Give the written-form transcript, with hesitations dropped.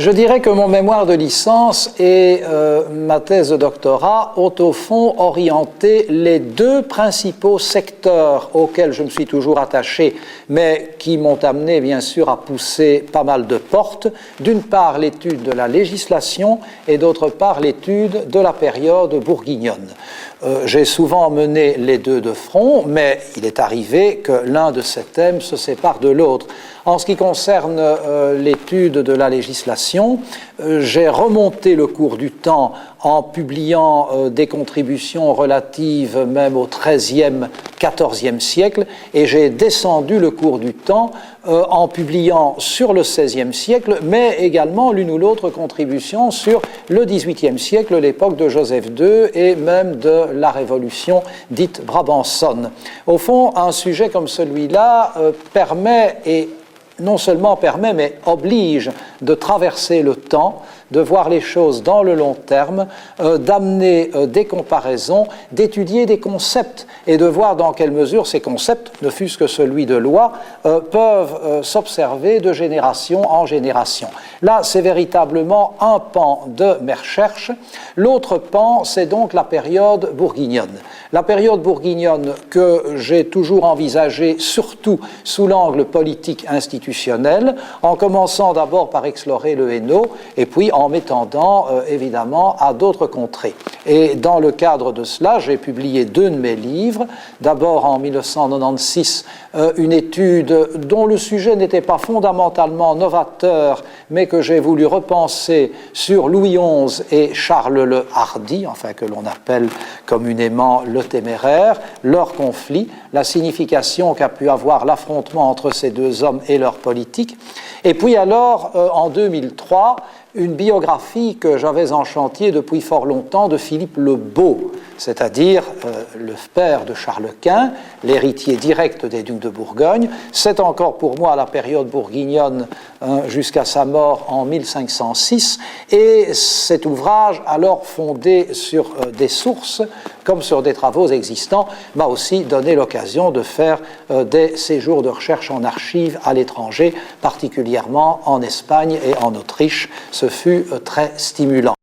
Je dirais que mon mémoire de licence et ma thèse de doctorat ont au fond orienté les deux principaux secteurs auxquels je me suis toujours attaché, mais qui m'ont amené bien sûr à pousser pas mal de portes. D'une part l'étude de la législation et d'autre part l'étude de la période bourguignonne. J'ai souvent mené les deux de front, mais il est arrivé que l'un de ces thèmes se sépare de l'autre. En ce qui concerne l'étude de la législation, j'ai remonté le cours du temps en publiant des contributions relatives même au XIIIe, XIVe siècle, et j'ai descendu le cours du temps en publiant sur le XVIe siècle, mais également l'une ou l'autre contribution sur le XVIIIe siècle, l'époque de Joseph II et même de la Révolution dite brabançonne. Au fond, un sujet comme celui-là permet, et non seulement permet, mais oblige de traverser le temps, de voir les choses dans le long terme, d'amener des comparaisons, d'étudier des concepts et de voir dans quelle mesure ces concepts, ne fût-ce que celui de loi, peuvent s'observer de génération en génération. Là, c'est véritablement un pan de mes recherches. L'autre pan, c'est donc la période bourguignonne. La période bourguignonne que j'ai toujours envisagée, surtout sous l'angle politique institutionnel, en commençant d'abord par explorer le Hainaut, et puis en m'étendant évidemment à d'autres contrées. Et dans le cadre de cela, j'ai publié deux de mes livres. D'abord en 1996, une étude dont le sujet n'était pas fondamentalement novateur, mais que j'ai voulu repenser sur Louis XI et Charles le Hardi, enfin que l'on appelle communément le Téméraire, leur conflit, la signification qu'a pu avoir l'affrontement entre ces deux hommes et leur politique. Et puis alors, en 2003, une biographie que j'avais en chantier depuis fort longtemps de Philippe le Beau, c'est-à-dire le père de Charles Quint, l'héritier direct des ducs de Bourgogne. C'est encore pour moi la période bourguignonne jusqu'à sa mort en 1506, et cet ouvrage, alors fondé sur des sources comme sur des travaux existants, m'a aussi donné l'occasion de faire des séjours de recherche en archives à l'étranger, particulièrement en Espagne et en Autriche. Ce fut très stimulant.